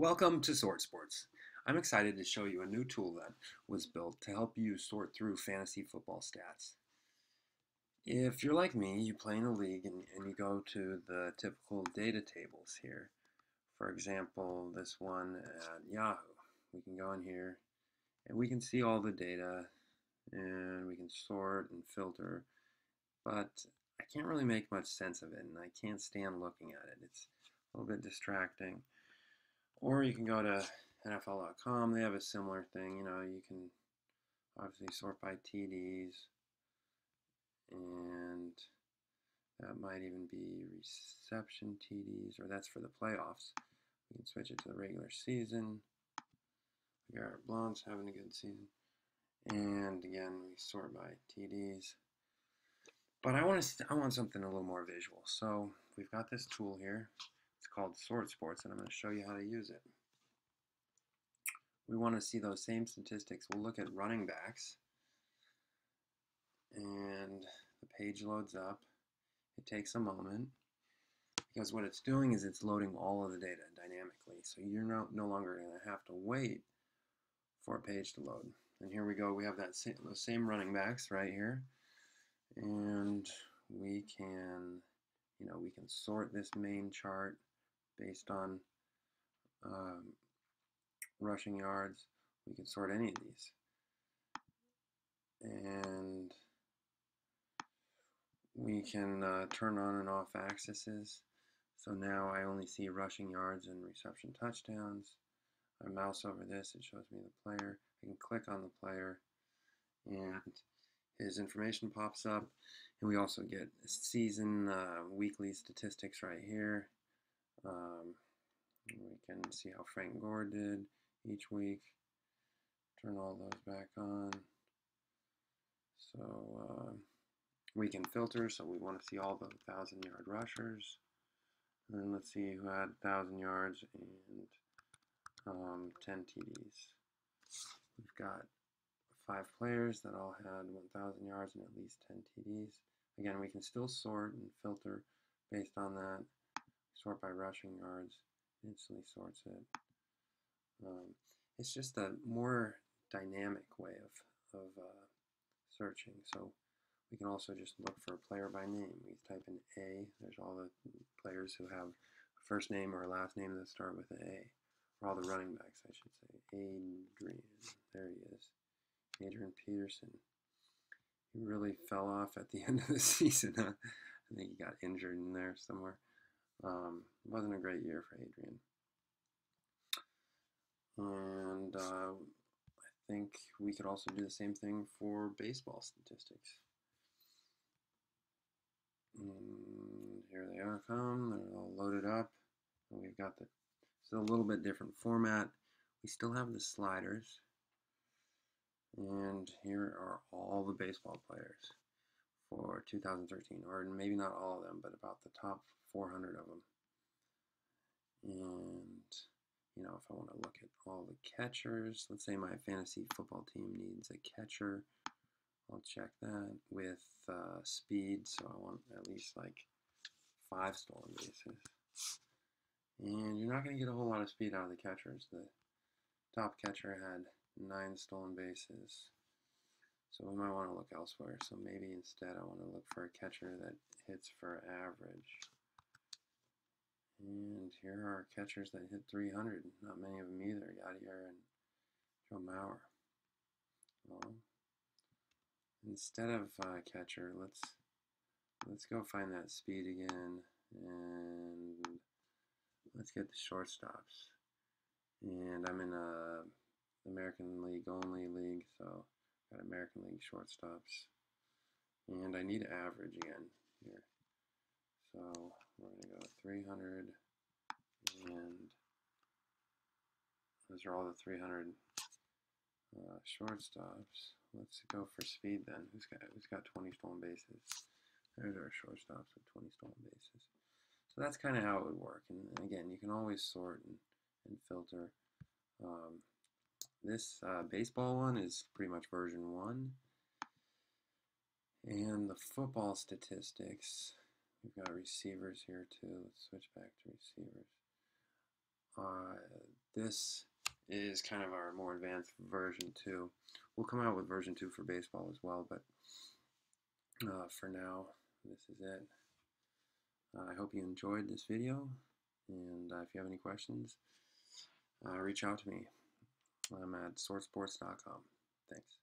Welcome to Sort Sports. I'm excited to show you a new tool that was built to help you sort through fantasy football stats. If you're like me, you play in a league and you go to the typical data tables here. For example, this one at Yahoo. We can go in here and we can see all the data and we can sort and filter, but I can't really make much sense of it and I can't stand looking at it. It's a little bit distracting. Or you can go to NFL.com. They have a similar thing. You can obviously sort by TDs, and that might even be reception TDs, or that's for the playoffs. We can switch it to the regular season. Garrett Blount's having a good season. And again, we sort by TDs. But I want something a little more visual. So we've got this tool here. It's called Sort Sports, and I'm going to show you how to use it. We want to see those same statistics. We'll look at running backs, and the page loads up. It takes a moment because what it's doing is it's loading all of the data dynamically. So you're no longer going to have to wait for a page to load. And here we go. We have those same running backs right here, and we can sort this main chart based on rushing yards. We can sort any of these. And we can turn on and off axes. So now I only see rushing yards and reception touchdowns. I mouse over this, it shows me the player. I can click on the player and his information pops up. And we also get season weekly statistics right here. We can see how Frank Gore did each week. Turn all those back on. So we can filter, so we want to see all the 1,000-yard rushers. And then let's see who had 1,000 yards and 10 TDs. We've got 5 players that all had 1,000 yards and at least 10 TDs. Again, we can still sort and filter based on that. Sort by rushing yards, instantly sorts it. It's just a more dynamic way of searching. So we can also just look for a player by name. We type in A. There's all the players who have a first name or a last name that start with an A. Or all the running backs, I should say. Adrian. There he is. Adrian Peterson. He really fell off at the end of the season. Huh? I think he got injured in there somewhere. It wasn't a great year for Adrian. And I think we could also do the same thing for baseball statistics. Here they are come. They're all loaded up. And we've got it's a little bit different format. We still have the sliders. And here are all the baseball players for 2013, or maybe not all of them, but about the top 400 of them. And if I want to look at all the catchers, let's say my fantasy football team needs a catcher, I'll check that with speed, so I want at least like 5 stolen bases. And you're not going to get a whole lot of speed out of the catchers. The top catcher had 9 stolen bases, so we might want to look elsewhere. So maybe instead I want to look for a catcher that hits for average. And here are catchers that hit 300. Not many of them either. Yadier and Joe Mauer. Well, instead of catcher, let's go find that speed again, and let's get the shortstops. And I'm in a American League only league, so got American League shortstops, and I need average again here. So we're going to go 300, and those are all the 300 shortstops. Let's go for speed then. Who's got 20 stolen bases? There's our shortstops with 20 stolen bases. So that's kind of how it would work. And again, you can always sort and filter. This baseball one is pretty much version 1. And the football statistics, we've got receivers here too. Let's switch back to receivers. This is kind of our more advanced version 2. We'll come out with version 2 for baseball as well, but for now, this is it. I hope you enjoyed this video, and if you have any questions, reach out to me. I'm at swortsports.com. Thanks.